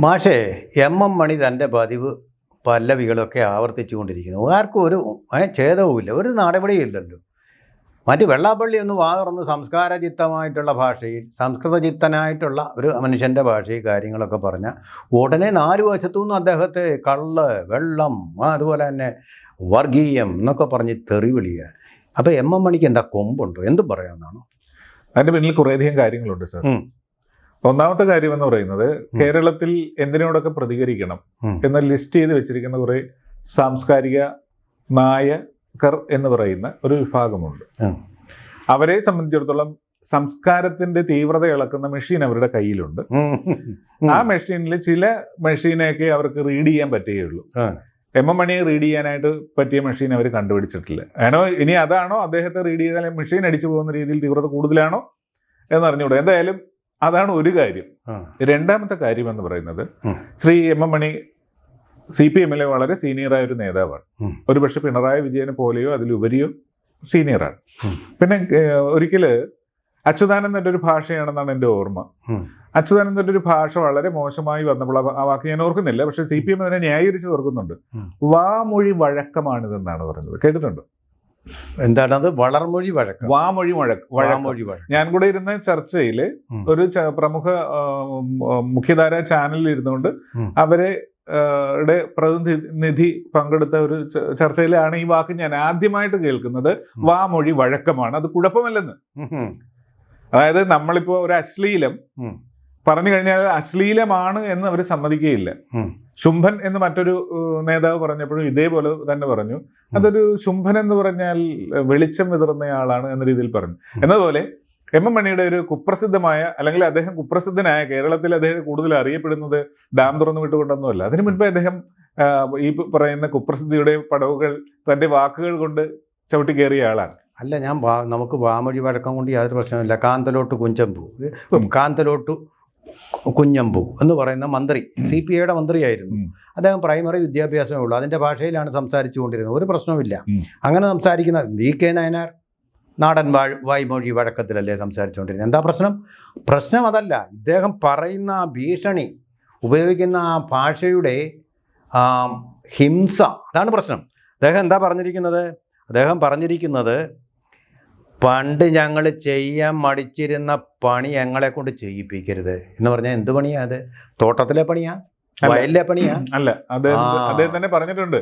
മാഷേ, മണി തൻ്റെ പതിവ് പല്ലവികളൊക്കെ ആവർത്തിച്ചുകൊണ്ടിരിക്കുന്നു. ആർക്കും ഒരു ഛേദവുമില്ല, ഒരു നടപടിയില്ലല്ലോ. മറ്റ് വെള്ളാപ്പള്ളി ഒന്ന് വാ തുറന്ന് സംസ്കാരചിത്തമായിട്ടുള്ള ഭാഷയിൽ, സംസ്കൃതചിത്തനായിട്ടുള്ള ഒരു മനുഷ്യൻ്റെ ഭാഷയിൽ കാര്യങ്ങളൊക്കെ പറഞ്ഞാൽ ഉടനെ നാല് വശത്തു നിന്നും അദ്ദേഹത്തെ കള്ള്, വെള്ളം, അതുപോലെ തന്നെ വർഗീയം എന്നൊക്കെ പറഞ്ഞ് തെറി വിളിക്കുക. അപ്പോൾ മണിക്ക് എന്താ കൊമ്പുണ്ടോ? എന്തും പറയാമെന്നാണോ? അതിൻ്റെ പിന്നിൽ കുറേയധികം കാര്യങ്ങളുണ്ട് സാർ. ഒന്നാമത്തെ കാര്യം എന്ന് പറയുന്നത്, കേരളത്തിൽ എന്തിനോടൊക്കെ പ്രതികരിക്കണം എന്ന ലിസ്റ്റ് ചെയ്ത് വെച്ചിരിക്കുന്ന കുറെ സാംസ്കാരിക നായകർ എന്ന് പറയുന്ന ഒരു വിഭാഗമുണ്ട്. അവരെ സംബന്ധിച്ചിടത്തോളം സംസ്കാരത്തിന്റെ തീവ്രത ഇളക്കുന്ന മെഷീൻ അവരുടെ കയ്യിലുണ്ട്. ആ മെഷീനിൽ ചില മെഷീനെയൊക്കെ അവർക്ക് റീഡ് ചെയ്യാൻ പറ്റുകയുള്ളൂ. മണിയെ റീഡ് ചെയ്യാനായിട്ട് പറ്റിയ മെഷീൻ അവർ കണ്ടുപിടിച്ചിട്ടില്ല. ഇനി അതാണോ അദ്ദേഹത്തെ റീഡ് ചെയ്താൽ മെഷീൻ അടിച്ചു പോകുന്ന രീതിയിൽ തീവ്രത കൂടുതലാണോ എന്നറിഞ്ഞുകൂടാ. എന്തായാലും അതാണ് ഒരു കാര്യം. രണ്ടാമത്തെ കാര്യം എന്ന് പറയുന്നത്, ശ്രീ മണി CPM-ലെ വളരെ സീനിയറായ ഒരു നേതാവാണ്. ഒരുപക്ഷെ പിണറായി വിജയനെ പോലെയോ അതിലുപരിയോ സീനിയറാണ്. പിന്നെ ഒരിക്കല് അച്യുതാനന്ദൻ്റെ ഒരു ഭാഷയാണെന്നാണ് എൻ്റെ ഓർമ്മ. അച്യുതാനന്ദൻ്റെ ഒരു ഭാഷ വളരെ മോശമായി വന്നപ്പോൾ, ആ വാക്ക് ഞാൻ ഓർക്കുന്നില്ല, പക്ഷെ CPM അതിനെ ന്യായീകരിച്ച് ഓർക്കുന്നുണ്ട്. വാമൊഴി വഴക്കമാണിതെന്നാണ് പറഞ്ഞത്. കേട്ടിട്ടുണ്ടോ? എന്താണത്? വളർമൊഴി വഴക്കം, വാമൊഴി വഴക്കം. ഞാൻ കൂടെ ഇരുന്ന ചർച്ചയിൽ ഒരു പ്രമുഖ മുഖ്യധാര ചാനലിൽ ഇരുന്നുകൊണ്ട് അവരെ പ്രതിനിധി പങ്കെടുത്ത ഒരു ചർച്ചയിലാണ് ഈ വാക്ക് ഞാൻ ആദ്യമായിട്ട് കേൾക്കുന്നത്. വാമൊഴി വഴക്കമാണ്, അത് കുഴപ്പമല്ലെന്ന്. അതായത് നമ്മളിപ്പോ ഒരു അശ്ലീലം പറഞ്ഞു കഴിഞ്ഞാൽ അശ്ലീലമാണ് എന്ന് അവർ സമ്മതിക്കുകയില്ല. ശുംഭൻ എന്ന് മറ്റൊരു നേതാവ് പറഞ്ഞപ്പോഴും ഇതേപോലെ തന്നെ പറഞ്ഞു, അതൊരു ശുംഭൻ എന്ന് പറഞ്ഞാൽ വെളിച്ചം വിതറുന്നയാളാണ് എന്ന രീതിയിൽ പറഞ്ഞു. എന്നതുപോലെ മണിയുടെ ഒരു കുപ്രസിദ്ധമായ, അല്ലെങ്കിൽ അദ്ദേഹം കുപ്രസിദ്ധനായ, കേരളത്തിൽ അദ്ദേഹം കൂടുതൽ അറിയപ്പെടുന്നത് ഡാം തുറന്നു വിട്ടുകൊണ്ടൊന്നുമല്ല. അതിനു മുൻപേ അദ്ദേഹം ഈ പറയുന്ന കുപ്രസിദ്ധിയുടെ പടവുകൾ തന്റെ വാക്കുകൾ കൊണ്ട് ചവിട്ടി കയറിയ ആളാണ്. അല്ല, നമുക്ക് വാമൊഴി വഴക്കം കൊണ്ട് യാതൊരു പ്രശ്നമില്ല. കാന്തലോട്ട് കുഞ്ഞമ്പു എന്ന് പറയുന്ന മന്ത്രി, CPI-യുടെ മന്ത്രിയായിരുന്നു. അദ്ദേഹം പ്രൈമറി വിദ്യാഭ്യാസമേ ഉള്ളൂ. അതിൻ്റെ ഭാഷയിലാണ് സംസാരിച്ചു കൊണ്ടിരുന്നത്. ഒരു പ്രശ്നവുമില്ല. അങ്ങനെ സംസാരിക്കുന്ന VK നായനാർ നാടൻ വായ്മൊഴി വഴക്കത്തിലല്ലേ സംസാരിച്ചുകൊണ്ടിരുന്നത്. എന്താ പ്രശ്നം അതല്ല. ഇദ്ദേഹം പറയുന്ന ഭീഷണി, ഉപയോഗിക്കുന്ന ആ ഭാഷയുടെ ഹിംസ, അതാണ് പ്രശ്നം. അദ്ദേഹം എന്താ പറഞ്ഞിരിക്കുന്നത്? പണ്ട് ഞങ്ങൾ ചെയ്യാൻ മടിച്ചിരുന്ന പണി ഞങ്ങളെ കൊണ്ട് ചെയ്യിപ്പിക്കരുത് എന്ന് പറഞ്ഞാൽ എന്ത് പണിയാ അത്? തോട്ടത്തിലെ പണിയാ? വയലിലെ പണിയാ? അല്ല, അദ്ദേഹം തന്നെ പറഞ്ഞിട്ടുണ്ട്.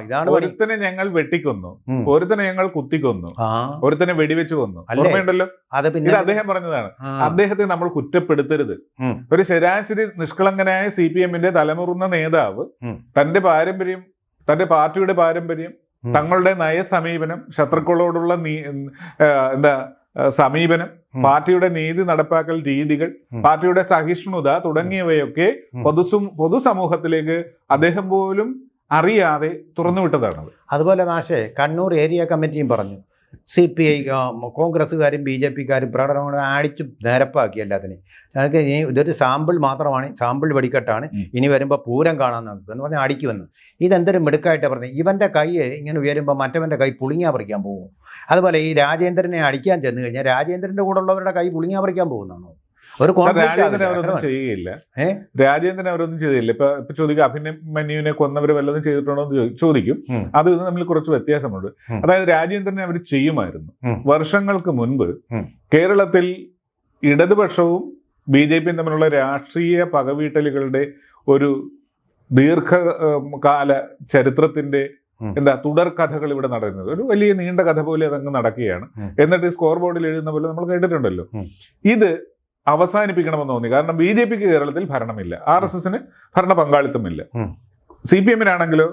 ഇതാണ് ഒരുത്തനെ ഞങ്ങൾ വെട്ടിക്കൊന്നു, ഒരുത്തനെ ഞങ്ങൾ കുത്തിക്കൊന്നു, ഒരുത്തനെ വെടിവെച്ച് കൊന്നു. ഓർമ്മയുണ്ടല്ലോ? അത് പിന്നെ അദ്ദേഹം പറഞ്ഞതാണ്. അദ്ദേഹത്തെ നമ്മൾ കുറ്റപ്പെടുത്തരുത്. ഒരു ശരാശരി നിഷ്കളങ്കനായ CPM-ന്റെ തലമുറുന്ന നേതാവ് തന്റെ പാരമ്പര്യം, തന്റെ പാർട്ടിയുടെ പാരമ്പര്യം, തങ്ങളുടെ നയസമീപനം, ശത്രുക്കളോടുള്ള സമീപനം, പാർട്ടിയുടെ നീതി നടപ്പാക്കൽ രീതികൾ, പാർട്ടിയുടെ സഹിഷ്ണുത തുടങ്ങിയവയൊക്കെ പൊതുസമൂഹത്തിലേക്ക് അദ്ദേഹം പോലും അറിയാതെ തുറന്നുവിട്ടതാണ്. അതുപോലെ മാഷേ, കണ്ണൂർ ഏരിയ കമ്മിറ്റിയും പറഞ്ഞു, CPI കോൺഗ്രസ്സുകാരും BJP-ക്കാരും പ്രകടനം അടിച്ചു നിരപ്പാക്കി എല്ലാത്തിനെയും. ഞങ്ങൾക്ക് ഇനി ഇതൊരു സാമ്പിൾ മാത്രമാണ്, സാമ്പിൾ വെടിക്കെട്ടാണ്, ഇനി വരുമ്പോൾ പൂരം കാണാൻ നോക്കുക എന്ന് പറഞ്ഞാൽ അടിക്കുമെന്ന്. ഇതെന്തൊരു മിടുക്കായിട്ട് പറഞ്ഞു. ഇവൻ്റെ കൈ ഇങ്ങനെ ഉയരുമ്പോൾ മറ്റവൻ്റെ കൈ പുളിങ്ങാ പറിക്കാൻ പോകും. അതുപോലെ ഈ രാജേന്ദ്രനെ അടിക്കാൻ ചെന്ന് കഴിഞ്ഞാൽ രാജേന്ദ്രൻ്റെ കൂടെ ഉള്ളവരുടെ കൈ പുളിങ്ങാ പറിക്കാൻ പോകുന്നതാണോ? രാജേന്ദ്രൻ അവരൊന്നും ചെയ്യുകയില്ല. രാജേന്ദ്രൻ അവരൊന്നും ചെയ്തില്ല. ഇപ്പൊ ചോദിക്കും, അഭിമന്യുവിനെ കൊന്നവർ വല്ലതും ചെയ്തിട്ടുണ്ടോ എന്ന് ചോദിക്കും. അത് തമ്മിൽ കുറച്ച് വ്യത്യാസമുണ്ട്. അതായത് രാജേന്ദ്രനെ അവർ ചെയ്യുമായിരുന്നു. വർഷങ്ങൾക്ക് മുൻപ് കേരളത്തിൽ ഇടതുപക്ഷവും BJP-യും തമ്മിലുള്ള രാഷ്ട്രീയ പകവീട്ടലുകളുടെ ഒരു ദീർഘകാല ചരിത്രത്തിന്റെ തുടർ കഥകൾ ഇവിടെ നടക്കുന്നത്. ഒരു വലിയ നീണ്ട കഥ പോലെ അതങ്ങ് നടക്കുകയാണ്. എന്നിട്ട് സ്കോർ ബോർഡിൽ എഴുതുന്ന പോലെ നമ്മൾ കേട്ടിട്ടുണ്ടല്ലോ. ഇത് അവസാനിപ്പിക്കണമെന്ന് തോന്നി. കാരണം BJP-ക്ക് കേരളത്തിൽ ഭരണമില്ല, RSS-ന് ഭരണ പങ്കാളിത്തമില്ല. CPM-നാണെങ്കിലോ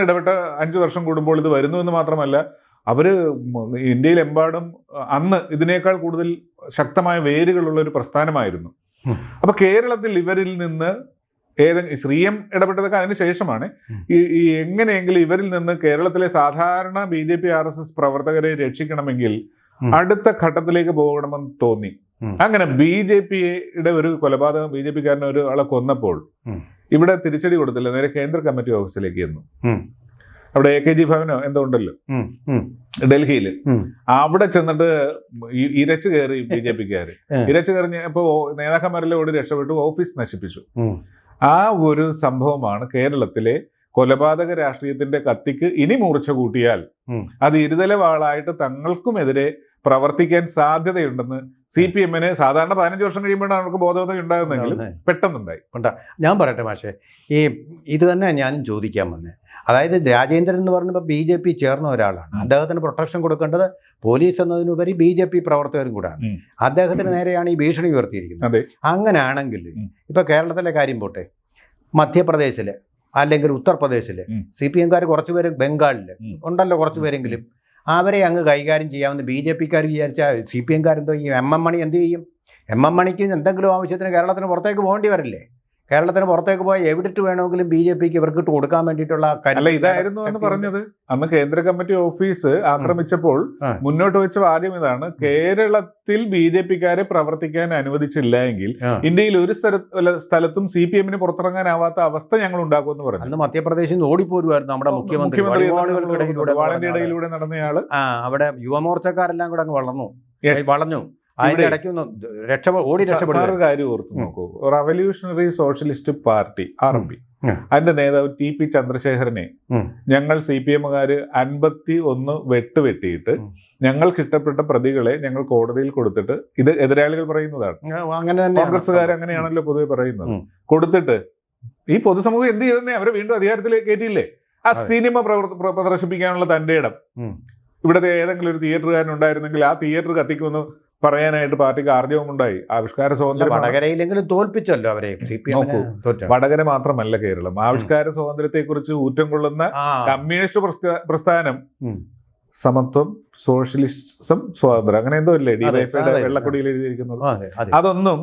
ഇടവിട്ട 5 വർഷം കൂടുമ്പോൾ ഇത് വരുന്നു എന്ന് മാത്രമല്ല, അവര് ഇന്ത്യയിലെമ്പാടും അന്ന് ഇതിനേക്കാൾ കൂടുതൽ ശക്തമായ വേരുകളുള്ള ഒരു പ്രസ്ഥാനമായിരുന്നു. അപ്പൊ കേരളത്തിൽ ഇവരിൽ നിന്ന് ശ്രീയം ഇടപെട്ടതൊക്കെ അതിന് ശേഷമാണ്. ഈ എങ്ങനെയെങ്കിലും ഇവരിൽ നിന്ന് കേരളത്തിലെ സാധാരണ BJP RSS പ്രവർത്തകരെ രക്ഷിക്കണമെങ്കിൽ അടുത്ത ഘട്ടത്തിലേക്ക് പോകണമെന്ന് തോന്നി. അങ്ങനെ BJP-യുടെ ഒരു കൊലപാതകം, BJP-കാരനെ ഒരാളെ കൊന്നപ്പോൾ ഇവിടെ തിരിച്ചടി കൊടുത്തില്ല, നേരെ കേന്ദ്ര കമ്മിറ്റി ഓഫീസിലേക്ക് ചെന്നു. അവിടെ AKG ഭവനോ എന്തോ ഉണ്ടല്ലോ ഡൽഹിയിൽ. അവിടെ ചെന്നിട്ട് ഇരച്ചു കയറി BJP-ക്കാര്. ഇരച്ചു കയറിഞ്ഞപ്പോ നേതാക്കന്മാരെല്ലാം ഓടി രക്ഷപ്പെട്ടു, ഓഫീസ് നശിപ്പിച്ചു. ആ ഒരു സംഭവമാണ് കേരളത്തിലെ കൊലപാതക രാഷ്ട്രീയത്തിന്റെ കത്തിക്ക് ഇനി മൂർച്ച കൂട്ടിയാൽ അത് ഇരുതല വാളായിട്ട് തങ്ങൾക്കുമെതിരെ പ്രവർത്തിക്കാൻ സാധ്യതയുണ്ടെന്ന് CPM-ന് സാധാരണ 15 വർഷം കഴിയുമ്പോഴാണ് അവർക്ക് ബോധോദയം ഉണ്ടാകുന്നെങ്കിലും പെട്ടെന്നുണ്ടായി. ഞാൻ പറയട്ടെ മാഷേ, ഇത് തന്നെ ഞാനും ചോദിക്കാൻ വന്നേ. അതായത് രാജേന്ദ്രൻ എന്ന് പറഞ്ഞപ്പോൾ BJP ചേർന്ന ഒരാളാണ്. അദ്ദേഹത്തിന് പ്രൊട്ടക്ഷൻ കൊടുക്കേണ്ടത് പോലീസ് എന്നതിനുപരി BJP പ്രവർത്തകരും കൂടാണ്. അദ്ദേഹത്തിന് നേരെയാണ് ഈ ഭീഷണി ഉയർത്തിയിരിക്കുന്നത്. അങ്ങനെയാണെങ്കിൽ ഇപ്പൊ കേരളത്തിലെ കാര്യം പോട്ടെ, മധ്യപ്രദേശില് അല്ലെങ്കിൽ ഉത്തർപ്രദേശില് CPM-കാർ കുറച്ചുപേര്, ബംഗാളില് ഉണ്ടല്ലോ കുറച്ചുപേരെങ്കിലും, അവരെ അങ്ങ് കൈകാര്യം ചെയ്യാമെന്ന് BJP-ക്കാർ വിചാരിച്ചാൽ CPM-കാരെന്തോ ഈ MM മണി എന്ത് ചെയ്യും? MM മണിക്ക് എന്തെങ്കിലും ആവശ്യത്തിന് കേരളത്തിന് പുറത്തേക്ക് പോകേണ്ടി വരില്ലേ? കേരളത്തിന് പുറത്തേക്ക് പോയി എവിടിട്ട് വേണമെങ്കിലും BJP-ക്ക് ഇവർക്ക് ഇട്ട് കൊടുക്കാൻ വേണ്ടിയിട്ടുള്ള ഇതായിരുന്നു എന്ന് പറഞ്ഞത്. അന്ന് കേന്ദ്ര കമ്മിറ്റി ഓഫീസ് ആക്രമിച്ചപ്പോൾ മുന്നോട്ട് വെച്ച വാദ്യം ഇതാണ്: കേരളത്തിൽ BJP-ക്കാരെ പ്രവർത്തിക്കാൻ അനുവദിച്ചില്ല എങ്കിൽ ഇന്ത്യയിൽ ഒരു സ്ഥലത്തും CPM-ന് പുറത്തിറങ്ങാനാവാത്ത അവസ്ഥ ഞങ്ങൾ ഉണ്ടാക്കുമെന്ന് പറഞ്ഞു. അന്ന് മധ്യപ്രദേശിൽ നിന്ന് ഓടിപ്പോരുമായിരുന്നു നമ്മുടെ മുഖ്യമന്ത്രി. വാളണ്ടിയിടയിലൂടെ നടന്നയാള് അവിടെ യുവമോർച്ചക്കാരെല്ലാം കൂടെ അങ്ങ് വളഞ്ഞു. അതിന്റെ ഇടയ്ക്ക് രക്ഷപ്പെടും. കാര്യം ഓർത്തു നോക്കൂ. റവല്യൂഷണറി സോഷ്യലിസ്റ്റ് പാർട്ടി RP അതിന്റെ നേതാവ് TP ചന്ദ്രശേഖരനെ ഞങ്ങൾ CPM-കാര് 51 വെട്ടിയിട്ട് ഞങ്ങൾക്ക് ഇഷ്ടപ്പെട്ട പ്രതികളെ ഞങ്ങൾ കോടതിയിൽ കൊടുത്തിട്ട്, ഇത് എതിരാളികൾ പറയുന്നതാണ്, കോൺഗ്രസ്സുകാർ അങ്ങനെയാണല്ലോ പൊതുവെ പറയുന്നത്, കൊടുത്തിട്ട് ഈ പൊതുസമൂഹം എന്ത് ചെയ്തെന്നേ അവരെ വീണ്ടും അധികാരത്തിലേക്ക് കയറ്റിയില്ലേ? ആ സിനിമ പ്രദർശിപ്പിക്കാനുള്ള തന്റെ ഇടം ഇവിടുത്തെ ഏതെങ്കിലും ഒരു തിയേറ്ററുകാരൻ ഉണ്ടായിരുന്നെങ്കിൽ ആ തിയേറ്റർ കത്തിക്കുമെന്ന് പറയാനായിട്ട് പാർട്ടിക്ക് ആർജവമുണ്ടായി. ആവിഷ്കാര സ്വാതന്ത്ര്യം വടകരയിലെങ്കിലും തോൽപ്പിച്ചല്ലോ അവരെ. വടകര മാത്രമല്ല കേരളം. ആവിഷ്കാര സ്വാതന്ത്ര്യത്തെക്കുറിച്ച് ഊറ്റം കൊള്ളുന്ന കമ്മ്യൂണിസ്റ്റ് പ്രസ്ഥാനം സമത്വം, സോഷ്യലിസം, സ്വാതന്ത്ര്യം, അങ്ങനെ എന്തോ അല്ലേ വെള്ളക്കൊടിയിൽ എഴുതിയിരിക്കുന്നത്. അതൊന്നും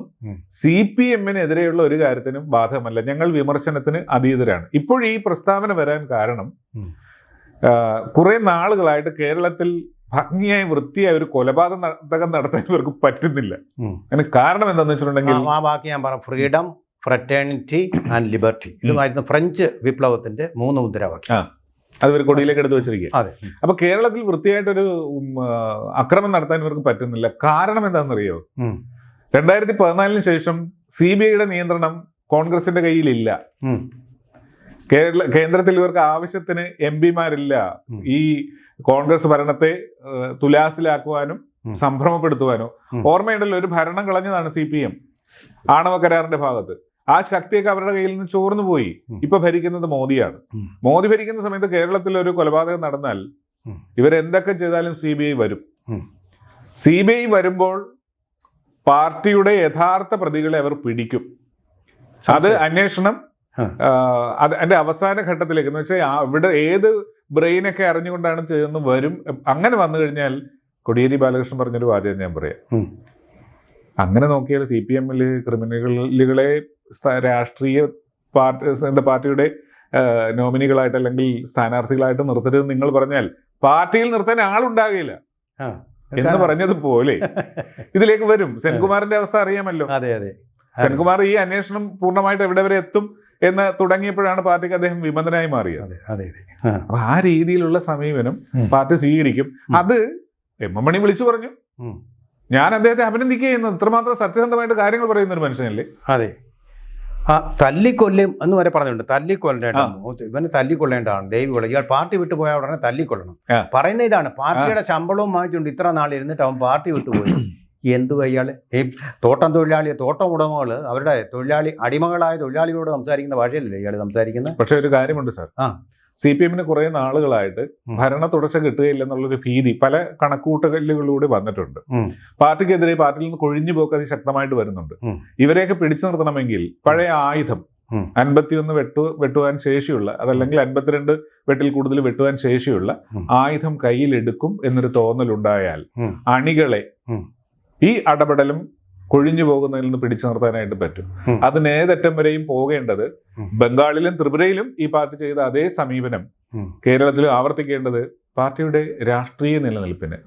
CPM-നെതിരെയുള്ള ഒരു കാര്യത്തിനും ബാധകമല്ല. ഞങ്ങൾ വിമർശനത്തിന് അതീതരാണ്. ഇപ്പോൾ ഈ പ്രസ്താവന വരാൻ കാരണം കുറെ നാളുകളായിട്ട് കേരളത്തിൽ ഭംഗിയായി വൃത്തിയായ ഒരു കൊലപാതകം നടത്താൻ ഇവർക്ക് പറ്റുന്നില്ല. അതിന് കാരണം എന്താണെന്ന് വെച്ചിട്ടുണ്ടെങ്കിൽ ആ വാക്ക് ഞാൻ പറയാം: ഫ്രീഡം, ഫ്രറ്റേണിറ്റി ആൻഡ് ലിബർട്ടി. ഇതുമായിരുന്നു ഫ്രഞ്ച് വിപ്ലവത്തിന്റെ 3 മുദ്രാവാക്യം. അത് ഒരു കൊടിയിലേക്ക് എടുത്ത് വെച്ചിരിക്കുക. അപ്പൊ കേരളത്തിൽ വൃത്തിയായിട്ടൊരു അക്രമം നടത്താൻ ഇവർക്ക് പറ്റുന്നില്ല. കാരണം എന്താണെന്നറിയോ? 2014 ശേഷം CBI-യുടെ നിയന്ത്രണം കോൺഗ്രസിന്റെ കയ്യിലില്ല. കേന്ദ്രത്തിൽ ഇവർക്ക് ആവശ്യത്തിന് MP-മാരില്ല ഈ കോൺഗ്രസ് ഭരണത്തെ തുലാസിലാക്കുവാനും സംഭ്രമപ്പെടുത്തുവാനോ. ഓർമ്മയുണ്ടല്ലോ, ഒരു ഭരണം കളഞ്ഞതാണ് CPM ആണവ കരാറിന്റെ ഭാഗത്ത്. ആ ശക്തിയൊക്കെ അവരുടെ കയ്യിൽ നിന്ന് ചോർന്നു പോയി. ഇപ്പൊ ഭരിക്കുന്നത് മോദിയാണ്. മോദി ഭരിക്കുന്ന സമയത്ത് കേരളത്തിൽ ഒരു കൊലപാതകം നടന്നാൽ ഇവരെന്തൊക്കെ ചെയ്താലും CBI വരും. CBI വരുമ്പോൾ പാർട്ടിയുടെ യഥാർത്ഥ പ്രതികളെ അവർ പിടിക്കും. അത് അന്വേഷണം അതിന്റെ അവസാന ഘട്ടത്തിലേക്ക്, എന്ന് വെച്ചാൽ ഇവിടെ ഏത് ബ്രെയിനൊക്കെ അറിഞ്ഞുകൊണ്ടാണ് ചെയ്തെന്ന് വരും. അങ്ങനെ വന്നു കഴിഞ്ഞാൽ കോടിയേരി ബാലകൃഷ്ണൻ പറഞ്ഞൊരു വാചകം ഞാൻ പറയാം. അങ്ങനെ നോക്കിയാൽ CPM-ൽ ക്രിമിനലുകളെ രാഷ്ട്രീയ പാർട്ടിയുടെ നോമിനികളായിട്ട് അല്ലെങ്കിൽ സ്ഥാനാർത്ഥികളായിട്ട് നിർത്തരുതെന്ന് നിങ്ങൾ പറഞ്ഞാൽ പാർട്ടിയിൽ നിർത്താൻ ആളുണ്ടാകില്ല എന്ന് പറഞ്ഞതുപോലെ ഇതിലേക്ക് വരും. സെൻകുമാറിന്റെ അവസ്ഥ അറിയാമല്ലോ. സെൻകുമാർ ഈ അന്വേഷണം പൂർണ്ണമായിട്ട് എവിടെ വരെ എത്തും എന്ന് തുടങ്ങിയപ്പോഴാണ് പാർട്ടിക്ക് അദ്ദേഹം വിമതനായി മാറിയത്. അപ്പൊ ആ രീതിയിലുള്ള സമീപനം പാർട്ടി സ്വീകരിക്കും. അത് MM മണി വിളിച്ചു പറഞ്ഞു. ഞാൻ അദ്ദേഹത്തെ അഭിനന്ദിക്കുകയെന്ന്. ഇത്രമാത്രം സത്യസന്ധമായിട്ട് കാര്യങ്ങൾ പറയുന്ന ഒരു മനുഷ്യനല്ലേ. അതെ, തല്ലിക്കൊല്ലും എന്ന് വരെ പറഞ്ഞിട്ടുണ്ട്. തല്ലിക്കൊല്ലേണ്ട, ഇവന് തല്ലിക്കൊള്ളേണ്ടതാണ്, ദൈവം ഇയാൾ പാർട്ടി വിട്ടു പോയാൽ ഉടനെ തല്ലിക്കൊള്ളണം. പറയുന്ന ഇതാണ്, പാർട്ടിയുടെ ശമ്പളവും വാങ്ങിച്ചുകൊണ്ട് ഇത്ര നാൾ ഇരുന്നിട്ട് അവൻ പാർട്ടി വിട്ടുപോയി. എന്തുവാ ഇയാൾ? ഈ തോട്ടം ഉടമകൾ അവരുടെ അടിമകളായ തൊഴിലാളികളോട് സംസാരിക്കുന്ന ഭാഷയല്ലേ ഇയാൾ സംസാരിക്കുന്നത്? പക്ഷെ ഒരു കാര്യമുണ്ട് സാർ, CPM-ന് കുറെ നാളുകളായിട്ട് ഭരണ തുടർച്ച കിട്ടുകയില്ലെന്നുള്ളൊരു ഭീതി പല കണക്കൂട്ടലുകളിലൂടെ വന്നിട്ടുണ്ട്. പാർട്ടിക്കെതിരെ പാർട്ടിയിൽ നിന്ന് കൊഴിഞ്ഞു പോക്ക് അതിശക്തമായിട്ട് വരുന്നുണ്ട്. ഇവരെയൊക്കെ പിടിച്ചു നിർത്തണമെങ്കിൽ പഴയ ആയുധം 51 വെട്ടുവാൻ ശേഷിയുള്ള, അതല്ലെങ്കിൽ 52 വെട്ടിൽ കൂടുതൽ വെട്ടുവാൻ ശേഷിയുള്ള ആയുധം കയ്യിലെടുക്കും എന്നൊരു തോന്നലുണ്ടായാൽ അണികളെ ഈ അടപടലും കൊഴിഞ്ഞു പോകുന്നതിൽ നിന്ന് പിടിച്ചു നിർത്താനായിട്ട് പറ്റും. അതിന് ഏതറ്റം വരെയും പോകേണ്ടത് ബംഗാളിലും ത്രിപുരയിലും ഈ പാർട്ടി ചെയ്ത അതേ സമീപനം കേരളത്തിലും ആവർത്തിക്കേണ്ടത് പാർട്ടിയുടെ രാഷ്ട്രീയ നിലനിൽപ്പിന്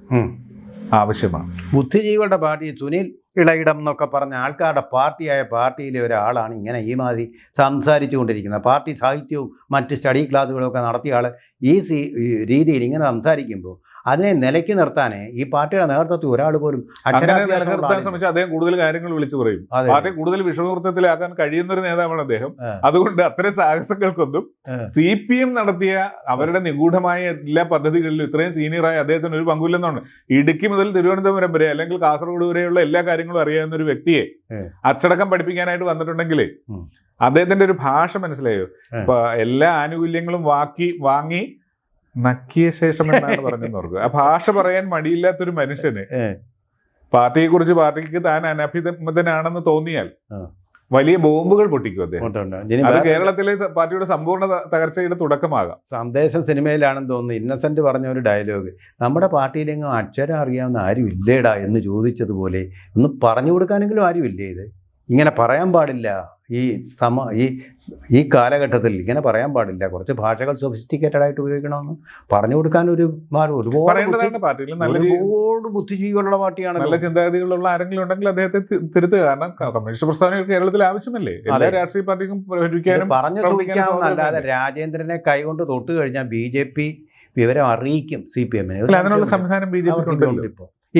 ആവശ്യമാണ്. ബുദ്ധിജീവികളുടെ പാർട്ടി സുനിൽ ഇളയിടം എന്നൊക്കെ പറഞ്ഞ ആൾക്കാരുടെ പാർട്ടിയിലെ ഒരാളാണ് ഇങ്ങനെ ഈ മാതിരി സംസാരിച്ചു കൊണ്ടിരിക്കുന്നത്. പാർട്ടി സാഹിത്യവും മറ്റ് സ്റ്റഡി ക്ലാസ്സുകളും ഒക്കെ നടത്തിയ ആൾ ഈ രീതിയിൽ ഇങ്ങനെ സംസാരിക്കുമ്പോൾ അതിനെ നിലയ്ക്ക് നിർത്താനേ ഈ പാർട്ടിയുടെ നേതൃത്വത്തിൽ ഒരാൾ പോലും ശ്രമിച്ചാൽ അദ്ദേഹം കൂടുതൽ കാര്യങ്ങൾ വിളിച്ചു പറയും. പാർട്ടി കൂടുതൽ വിഷമവൃത്തത്തിലാക്കാൻ കഴിയുന്നൊരു നേതാവാണ് അദ്ദേഹം. അതുകൊണ്ട് അത്തരം സാഹസങ്ങൾക്കൊന്നും CPM നടത്തിയ അവരുടെ നിഗൂഢമായ എല്ലാ പദ്ധതികളിലും ഇത്രയും സീനിയറായ അദ്ദേഹത്തിന് ഒരു പങ്കുമില്ലെന്നാണ്. ഇടുക്കി മുതൽ തിരുവനന്തപുരം വരെ അല്ലെങ്കിൽ കാസർഗോഡ് വരെയുള്ള എല്ലാ കാര്യങ്ങളും അറിയാവുന്ന ഒരു വ്യക്തിയെ അച്ചടക്കം പഠിപ്പിക്കാനായിട്ട് വന്നിട്ടുണ്ടെങ്കിൽ അദ്ദേഹത്തിന്റെ ഒരു ഭാഷ മനസ്സിലായോ? ഇപ്പൊ എല്ലാ ആനുകൂല്യങ്ങളും വാങ്ങി നക്കിയ ശേഷം എന്നാണ് പറഞ്ഞെന്ന് ഓർക്കുക. ആ ഭാഷ പറയാൻ മടിയില്ലാത്തൊരു മനുഷ്യന് പാർട്ടിയെ കുറിച്ച് പാർട്ടിക്ക് താൻ അനഭിമതനാണെന്ന് തോന്നിയാൽ വലിയ ബോംബുകൾ പൊട്ടിക്കും അദ്ദേഹം. അത് കേരളത്തിലെ പാർട്ടിയുടെ സമ്പൂർണ്ണ തകർച്ചയുടെ തുടക്കമാകാം. സന്ദേശം സിനിമയിലാണെന്ന് തോന്നുന്നു ഇന്നസെന്റ് പറഞ്ഞ ഒരു ഡയലോഗ്, നമ്മുടെ പാർട്ടിയിലെങ്ങും അക്ഷരം അറിയാവുന്ന ആരും ഇല്ലേടാ എന്ന് ചോദിച്ചതുപോലെ ഒന്ന് പറഞ്ഞു കൊടുക്കാനെങ്കിലും ആരും ഇല്ലേ? ഇത് ഇങ്ങനെ പറയാൻ പാടില്ല. ഈ കാലഘട്ടത്തിൽ ഇങ്ങനെ പറയാൻ പാടില്ല. കുറച്ച് ഭാഷകൾ സൊഫിസ്റ്റിക്കേറ്റഡ് ആയിട്ട് ഉപയോഗിക്കണമെന്ന് പറഞ്ഞു കൊടുക്കാൻ ഒരുപാട് ബുദ്ധിജീവികളുള്ള പാർട്ടിയാണ്. നല്ല ചിന്താഗതികളുള്ള ആരെങ്കിലും ഉണ്ടെങ്കിൽ അദ്ദേഹത്തെ തിരുത്തുക. കാരണം കമ്മ്യൂണിസ്റ്റ് പ്രസ്ഥാനം കേരളത്തിൽ ആവശ്യമല്ലേ? എല്ലാ രാഷ്ട്രീയ പാർട്ടിക്കും പറഞ്ഞു ചോദിക്കാമെന്നല്ലാതെ രാജേന്ദ്രനെ കൈകൊണ്ട് തൊട്ട് കഴിഞ്ഞാൽ BJP വിവരം അറിയിക്കും CPM-നെ. അതിനുള്ള സംവിധാനം BJP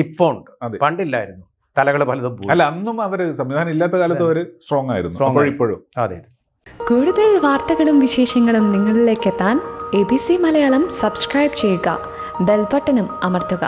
ഇപ്പോൾ ഉണ്ട്, പണ്ടില്ലായിരുന്നു. തലകൾ പലതും പോയി. അല്ല, അന്നും അവര് സംവിധാനം ഇല്ലാത്ത കാലത്ത് അവര് സ്ട്രോങ് ആയിരുന്നു. ഇപ്പോഴും അതെ. കൂടുതൽ വാർത്തകളും വിശേഷങ്ങളും നിങ്ങളിലേക്ക് എത്താൻ ABC മലയാളം സബ്സ്ക്രൈബ് ചെയ്യുക, ബെൽബട്ടനും അമർത്തുക.